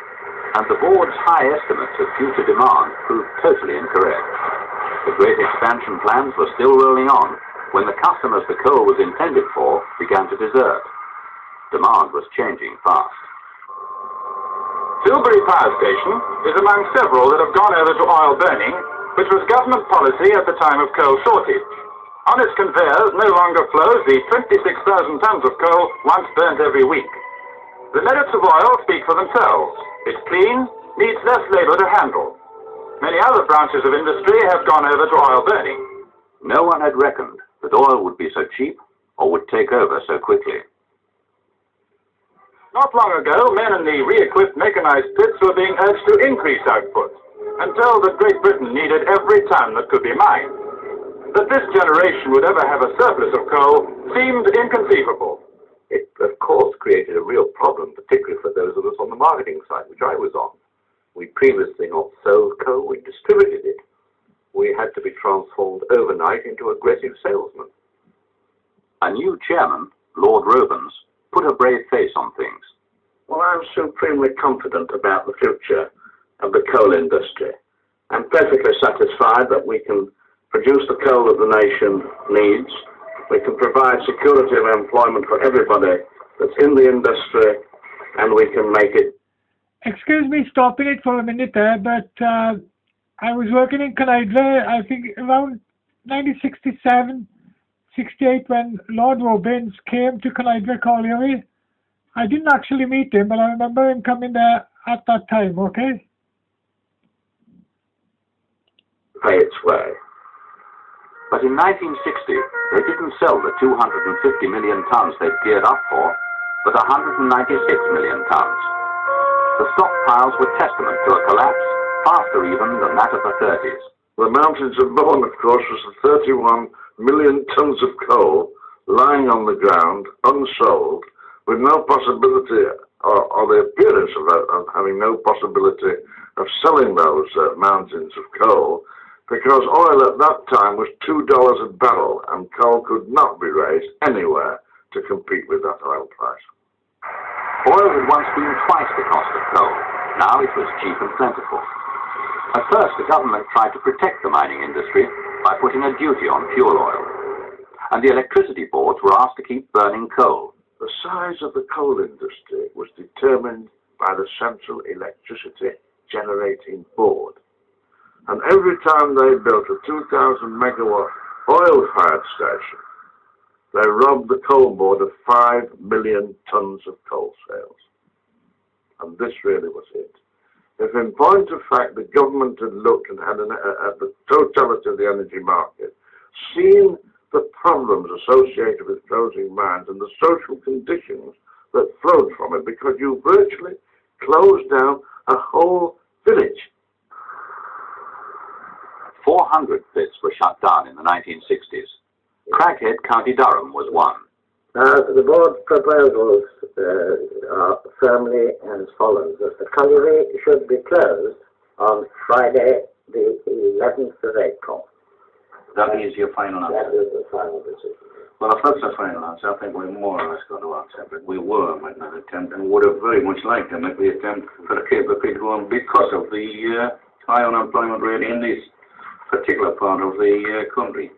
And the board's high estimates of future demand proved totally incorrect. The great expansion plans were still rolling on when the customers the coal was intended for began to desert. Demand was changing fast. Tilbury Power Station is among several that have gone over to oil burning, which was government policy at the time of coal shortage. On its conveyors no longer flows the 26,000 tons of coal once burnt every week. The merits of oil speak for themselves. It's clean, needs less labor to handle. Many other branches of industry have gone over to oil burning. No one had reckoned that oil would be so cheap or would take over so quickly. Not long ago, men in the re-equipped mechanized pits were being urged to increase output and told that Great Britain needed every ton that could be mined. That this generation would ever have a surplus of coal seemed inconceivable. It, of course, created a real problem, particularly for those of us on the marketing side, which I was on. We previously not sold coal, we distributed it. We had to be transformed overnight into aggressive salesmen. A new chairman, Lord Robens, put a brave face on things. Well, I'm supremely confident about the future of the coal industry. I'm perfectly satisfied that we can produce the coal that the nation needs. We can provide security of employment for everybody that's in the industry, and we can make it. Excuse me stopping it for a minute there, but I was working in Conveyors, I think around 1967, 68, when Lord Robins came to Conveyors Colliery. I didn't actually meet him, but I remember him coming there at that time, okay? Pay its way. But in 1960, they didn't sell the 250 million tons they'd geared up for, but 196 million tons. The stockpiles were testament to a collapse faster even than that of the 30s. The mountains of Bourne, of course, was the 31 million tons of coal lying on the ground, unsold, with no possibility, or the appearance of having no possibility of selling those mountains of coal, because oil at that time was $2 a barrel, and coal could not be raised anywhere to compete with that oil price. Oil had once been twice the cost of coal. Now it was cheap and plentiful. At first, the government tried to protect the mining industry by putting a duty on fuel oil. And the electricity boards were asked to keep burning coal. The size of the coal industry was determined by the Central Electricity Generating Board. And every time they built a 2,000 megawatt oil-fired station, they robbed the coal board of 5 million tons of coal sales. And this really was it. If in point of fact the government had looked and had at the totality of the energy market, seen the problems associated with closing mines and the social conditions that flowed from it, because you virtually closed down a whole village. 400 pits were shut down in the 1960s. Craighead, County Durham, was one. The board's proposals are firmly as follows: that the colliery should be closed on Friday, the 11th of April. That is your final answer? That is the final decision. Well, if that's the final answer, I think we're more or less going to accept it. We were making an attempt and would have very much liked to make the attempt for the Cape of Pit going because of the high unemployment rate in this particular part of the country.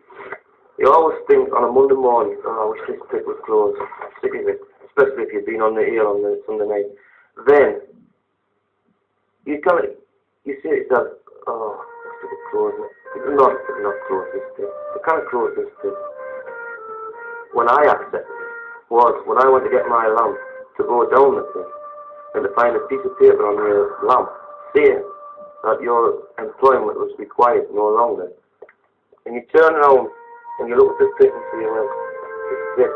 You always think on a Monday morning, oh, I wish this pit was closed, sick of it, especially if you've been on the hill on the Sunday night. Then, you say to yourself, oh, they could close it. They could not close this pit. They can't close this pit. When I accepted was when I went to get my lamp to go down the pit and to find a piece of paper on your lamp saying that your employment was required no longer. And you turn around and you look at this pit and say, well, this is it.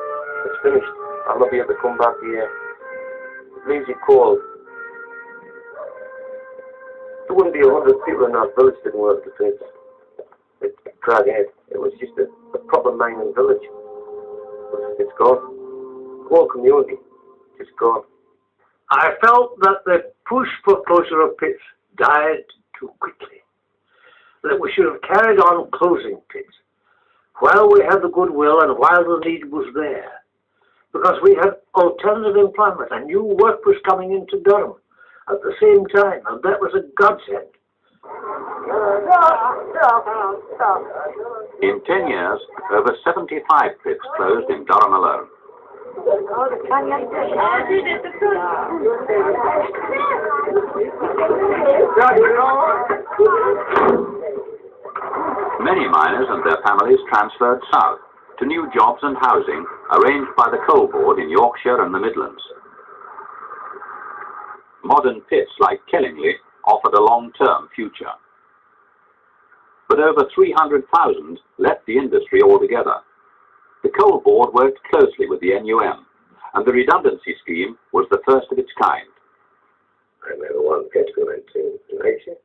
It's finished. I'll not be able to come back here. It leaves you cold. There wouldn't be 100 people in that village that didn't work the pits. It's Craighead. It was just a proper mining village. It's gone. The whole community is gone. I felt that the push for closure of pits died too quickly. That we should have carried on closing pits while we had the goodwill and while the need was there. Because we had alternative employment and new work was coming into Durham at the same time, and that was a godsend. In 10 years, over 75 pits closed in Durham alone. Many miners and their families transferred south to new jobs and housing arranged by the Coal Board in Yorkshire and the Midlands. Modern pits like Kellingley offered a long-term future. But over 300,000 left the industry altogether. The Coal Board worked closely with the NUM, and the redundancy scheme was the first of its kind. I remember one pit we went to Malaysia.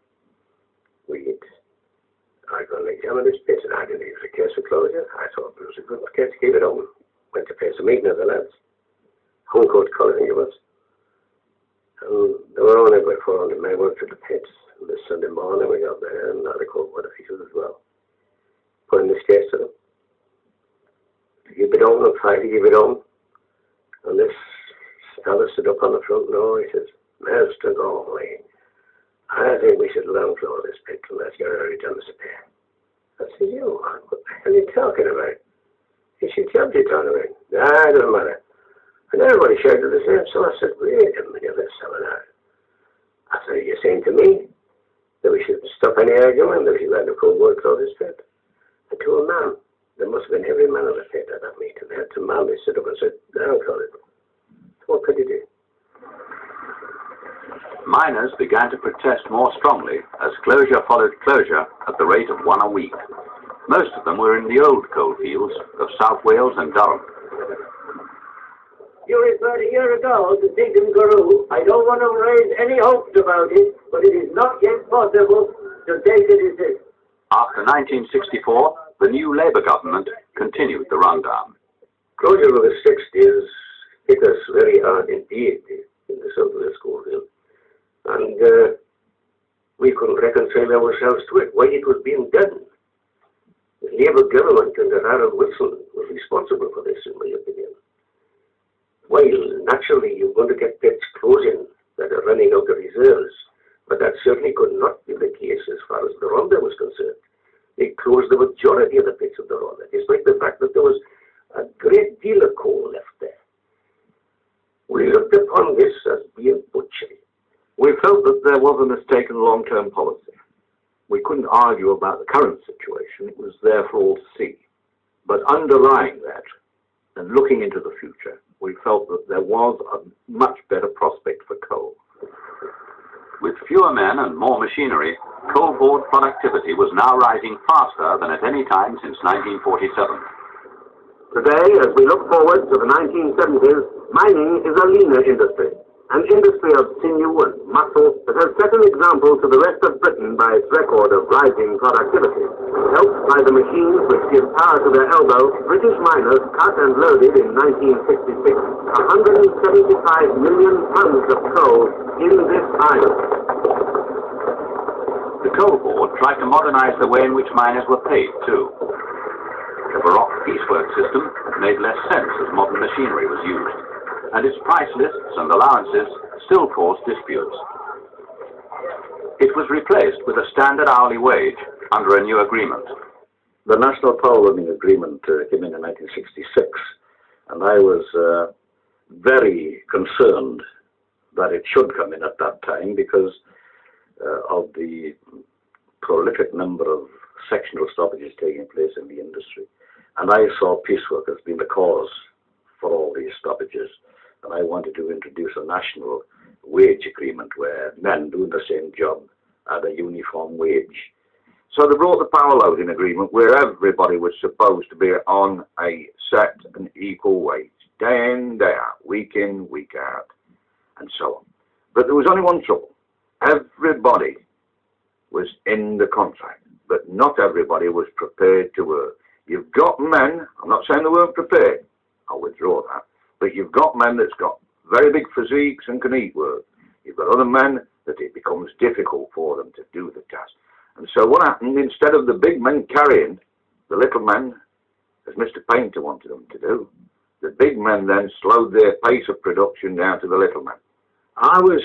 I got an exam on this pit and I didn't think it was a case of closure. I thought it was a good case to keep it open. Went to pay some meeting of the lads. Huncoat Colour, I think it was. And there were only about 400 men worked at the pits. And this Sunday morning we got there and had a couple of officials as well. Put in this case to them. To keep it open and try to keep it open. And this fella stood up on the front door. He says, Mr. Gormley, I think we should landfloor this pit and let's get a redundancy pay. I said, you, what the hell are you talking about? He said, jump you talking about? Nah, it doesn't matter. And everybody shouted the same, so I said, wait a minute, let's have it out. I said, you're saying to me that we should stop any argument, that we should let the Coal Board close this pit? And to a man, there must have been every man on the pit at that meeting. They had to man, they stood up and said, down, call it. So what could you do? Miners began to protest more strongly as closure followed closure at the rate of one a week. Most of them were in the old coal fields of South Wales and Durham. You referred a year ago to Deacon Guru. I don't want to raise any hopes about it, but it is not yet possible to take a decision. After 1964, the new Labour government continued the rundown. Closure of the 60s hit us very hard indeed in the South Wales coalfield. And we couldn't reconcile ourselves to it, why it was being done. The Labour government under Harold Wilson was responsible for this, in my opinion. While naturally you're going to get pits closing that are running out of reserves, but that certainly could not be the case as far as the Ronda was concerned. They closed the majority of the pits of the Ronda, despite the fact that there was a great deal of coal left there. We looked upon this as being butchery. We felt that there was a mistaken long-term policy. We couldn't argue about the current situation. It was there for all to see. But underlying that, and looking into the future, we felt that there was a much better prospect for coal. With fewer men and more machinery, coal board productivity was now rising faster than at any time since 1947. Today, as we look forward to the 1970s, mining is a leaner industry, an industry of sinew and muscle that has set an example to the rest of Britain by its record of rising productivity. Helped by the machines which give power to their elbow, British miners cut and loaded in 1966 175 million tons of coal in this island. The coal board tried to modernize the way in which miners were paid, too. The Baroque piecework system made less sense as modern machinery was used, and its price lists and allowances still caused disputes. It was replaced with a standard hourly wage under a new agreement. The National Power Loading Agreement came in 1966, and I was very concerned that it should come in at that time because of the prolific number of sectional stoppages taking place in the industry. And I saw piecework as being the cause for all these stoppages. And I wanted to introduce a national wage agreement where men doing the same job had a uniform wage. So they brought the power loading agreement where everybody was supposed to be on a set and equal wage, day in, day out, week in, week out, and so on. But there was only one trouble. Everybody was in the contract, but not everybody was prepared to work. You've got men, I'm not saying they weren't prepared, I'll withdraw that, but you've got men that's got very big physiques and can eat work. You've got other men that it becomes difficult for them to do the task. And so what happened, instead of the big men carrying the little men, as Mr. Painter wanted them to do, the big men then slowed their pace of production down to the little men. I was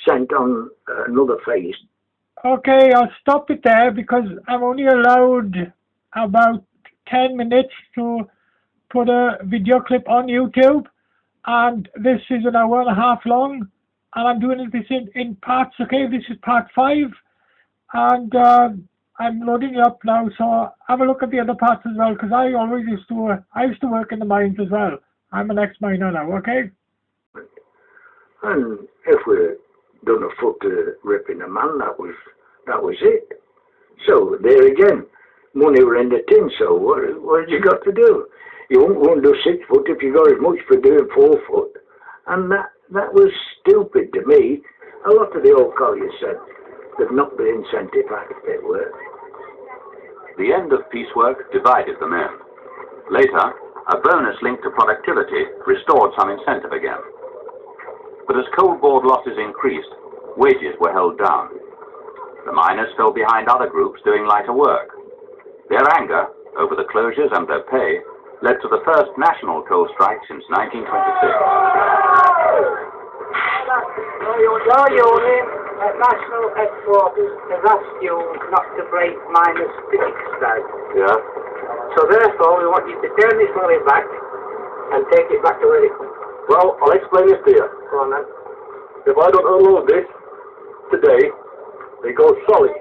sent on another phase. Okay, I'll stop it there because I'm only allowed about 10 minutes to put a video clip on YouTube, and this is an hour and a half long, and I'm doing this in parts. Okay, this is part 5, and I'm loading it up now, so have a look at the other parts as well, because I used to work in the mines as well. I'm an ex-miner now, okay? And if we done a foot ripping a man, that was it. So there again, money were in the tin, so what have you got to do? You won't go and do 6 foot if you got as much for doing 4 foot. And that was stupid to me. A lot of the old colliers said they've not been incentivized if they were. The end of piecework divided the men. Later, a bonus linked to productivity restored some incentive again. But as coal board losses increased, wages were held down. The miners fell behind other groups doing lighter work. Their anger over the closures and their pay led to the first national coal strike since 1926. Your unit at National Headquarters has asked you not to break miners' picket strike. Yeah. So therefore, we want you to turn this money back and take it back to where it comes. Well, I'll explain this to you. Go on then. If I don't unload this today, they go solid.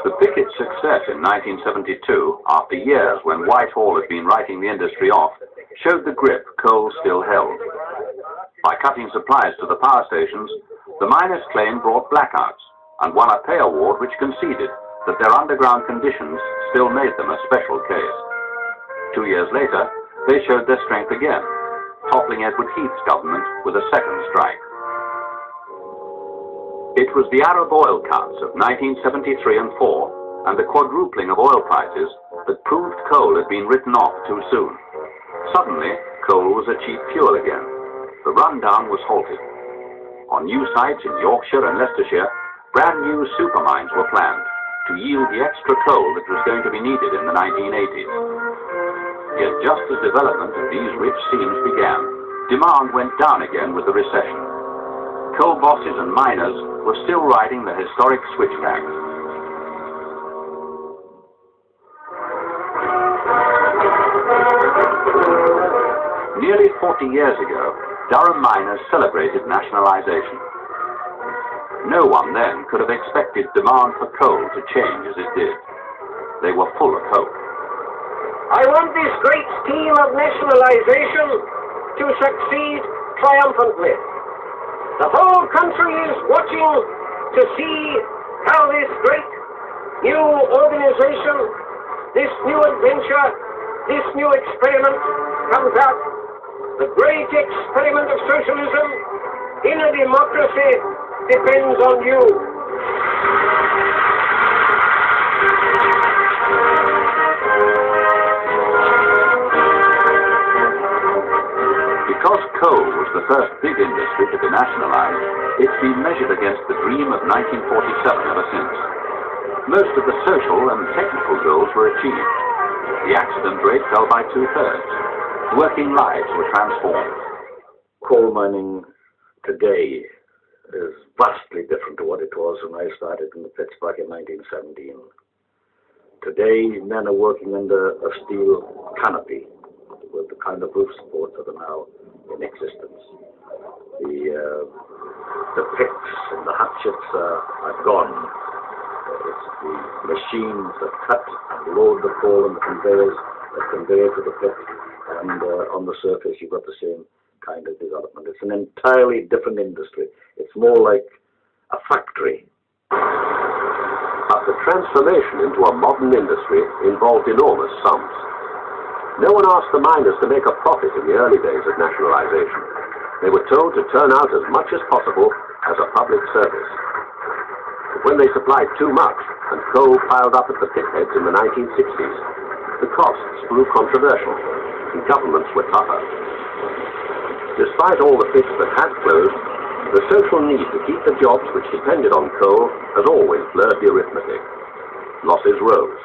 The picket's success in 1972, after years when Whitehall had been writing the industry off, showed the grip coal still held. By cutting supplies to the power stations, the miners' claim brought blackouts and won a pay award which conceded that their underground conditions still made them a special case. 2 years later, they showed their strength again, toppling Edward Heath's government with a second strike. It was the Arab oil cuts of 1973 and 4 and the quadrupling of oil prices that proved coal had been written off too soon. Suddenly, coal was a cheap fuel again. The rundown was halted. On new sites in Yorkshire and Leicestershire, brand new supermines were planned to yield the extra coal that was going to be needed in the 1980s. Yet just as development of these rich seams began, demand went down again with the recession. Coal bosses and miners were still riding the historic switchback. Nearly 40 years ago, Durham miners celebrated nationalization. No one then could have expected demand for coal to change as it did. They were full of hope. I want this great scheme of nationalization to succeed triumphantly. The whole country is watching to see how this great new organization, this new adventure, this new experiment comes out. The great experiment of socialism in a democracy depends on you. Because coal was the first big industry to be nationalized, it's been measured against the dream of 1947 ever since. Most of the social and technical goals were achieved. The accident rate fell by 2/3. Working lives were transformed. Coal mining today is vastly different to what it was when I started in the pits back in 1917. Today, men are working under a steel canopy with the kind of roof supports that are now in existence. The picks and the hatchets are gone. It's the machines that cut and load the coal and the conveyors that convey it to the pit, and on the surface you've got the same kind of development. It's an entirely different industry. It's more like a factory. But the transformation into a modern industry involved enormous sums. No one asked the miners to make a profit in the early days of nationalization. They were told to turn out as much as possible as a public service. But when they supplied too much and coal piled up at the pitheads in the 1960s, the costs grew controversial and governments were tougher. Despite all the pits that had closed, the social need to keep the jobs which depended on coal has always blurred the arithmetic. Losses rose.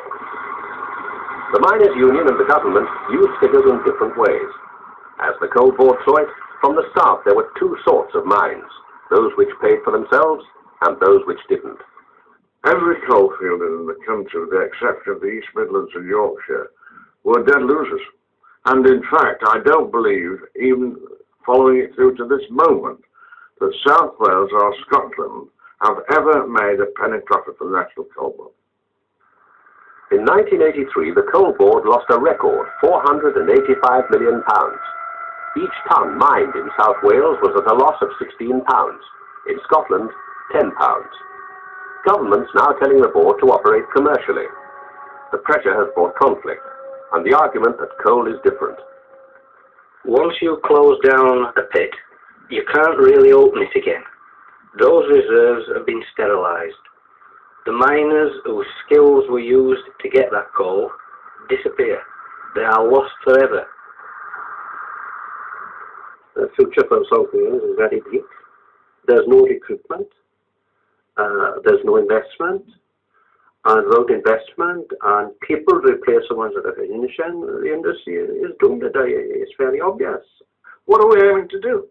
The miners' union and the government used figures in different ways. As the coal board saw it, from the start there were two sorts of mines, those which paid for themselves and those which didn't. Every coalfield in the country, with the exception of the East Midlands and Yorkshire, were dead losers. And in fact, I don't believe, even following it through to this moment, that South Wales or Scotland have ever made a penny profit for the National Coal Board. In 1983, the Coal Board lost a record £485 million. Each tonne mined in South Wales was at a loss of £16. In Scotland, £10. Government's now telling the board to operate commercially. The pressure has brought conflict, and the argument that coal is different. Once you close down a pit, you can't really open it again. Those reserves have been sterilised. The miners whose skills were used to get that coal disappear. They are lost forever. The future for South Wales is very bleak. There's no recruitment. There's no investment. And without investment and people replace the ones that are finishing, the industry is doomed to die. It's very obvious. What are we aiming to do?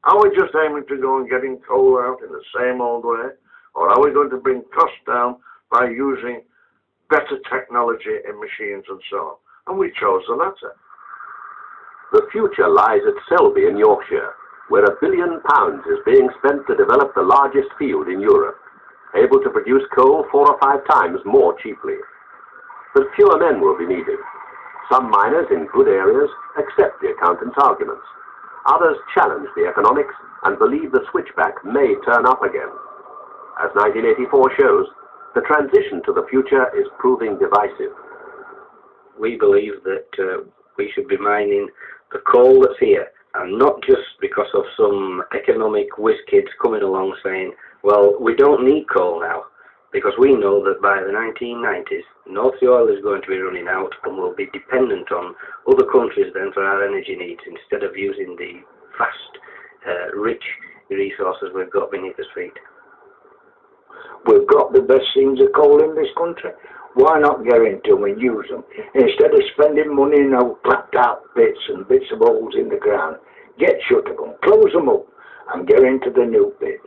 Are we just aiming to go and getting coal out in the same old way? Or are we going to bring costs down by using better technology in machines and so on? And we chose the latter. The future lies at Selby in Yorkshire, where £1 billion is being spent to develop the largest field in Europe, able to produce coal 4 or 5 times more cheaply. But fewer men will be needed. Some miners in good areas accept the accountant's arguments. Others challenge the economics and believe the switchback may turn up again. As 1984 shows, the transition to the future is proving divisive. We believe that we should be mining the coal that's here, and not just because of some economic whiz kids coming along saying, well, we don't need coal now, because we know that by the 1990s, North Sea oil is going to be running out and we'll be dependent on other countries then for our energy needs instead of using the vast, rich resources we've got beneath us feet. We've got the best seams of coal in this country. why not get into them and use them? Instead of spending money in old clapped out bits and bits of holes in the ground, get shut of them, close them up, and get into the new bits.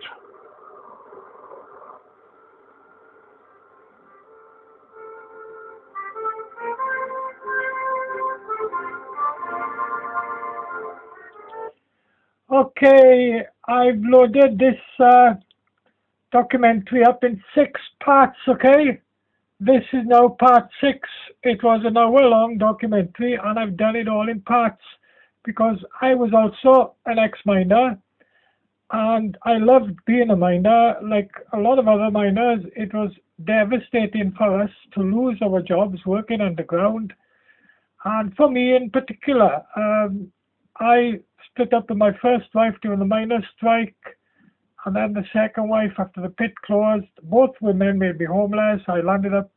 Okay, I've loaded this documentary up in 6 parts, okay? This is now part 6. It was an hour-long documentary, and I've done it all in parts because I was also an ex-miner, and I loved being a miner. Like a lot of other miners, it was devastating for us to lose our jobs working underground. And for me in particular, I split up with my first wife during the miners' strike, and then the second wife after the pit closed. Both women made me homeless. I landed up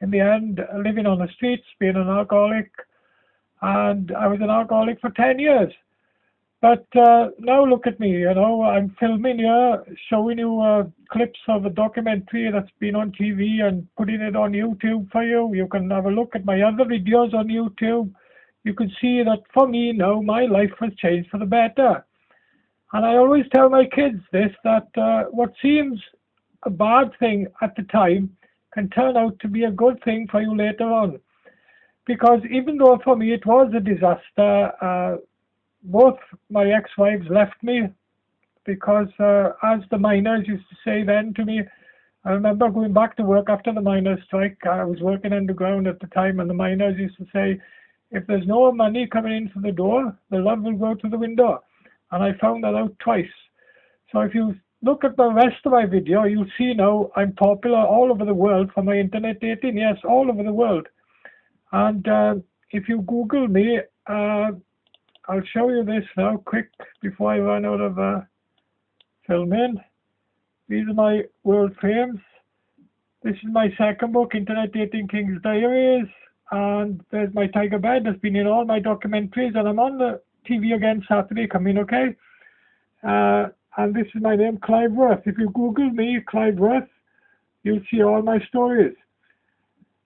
in the end living on the streets, being an alcoholic, and I was an alcoholic for 10 years. But now look at me, you know, I'm filming here, showing you clips of a documentary that's been on TV and putting it on YouTube for you. You can have a look at my other videos on YouTube. You can see that for me now, my life has changed for the better. And I always tell my kids this, that what seems a bad thing at the time can turn out to be a good thing for you later on. Because even though for me it was a disaster, both my ex-wives left me because as the miners used to say then to me, I remember going back to work after the miners' strike. I was working underground at the time, and the miners used to say, if there's no money coming in through the door, the love will go to the window. And I found that out twice. So if you look at the rest of my video, you'll see now I'm popular all over the world for my internet dating. Yes, all over the world. And if you Google me, I'll show you this now quick before I run out of filming. These are my world fames. This is my second book, Internet Dating King's Diaries. And there's my tiger bed that's been in all my documentaries, and I'm on the TV again Saturday coming, okay? And this is my name, Clive Worth. If you Google me, Clive Worth, you'll see all my stories.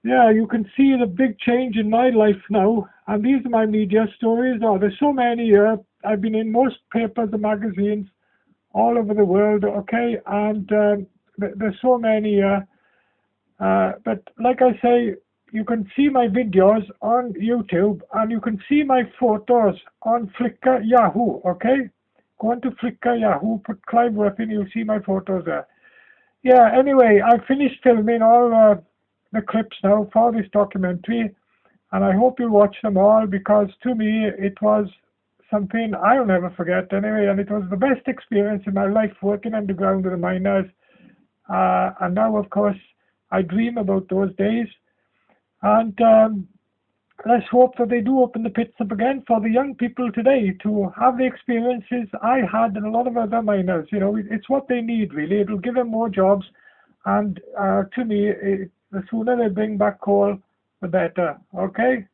Yeah, you can see the big change in my life now, and these are my media stories. Oh, there's so many here. I've been in most papers and magazines all over the world, okay? And there's so many here. But like I say, you can see my videos on YouTube, and you can see my photos on Flickr, Yahoo, okay? Go into Flickr, Yahoo, put Clive Worth in, you'll see my photos there. Yeah, anyway, I've finished filming all the clips now for this documentary, and I hope you'll watch them all, because to me, it was something I'll never forget anyway, and it was the best experience in my life working underground with the miners. And now, of course, I dream about those days. And let's hope that they do open the pits up again for the young people today to have the experiences I had and a lot of other miners. You know, it's what they need, really. It'll give them more jobs. And to me, the sooner they bring back coal, the better. Okay?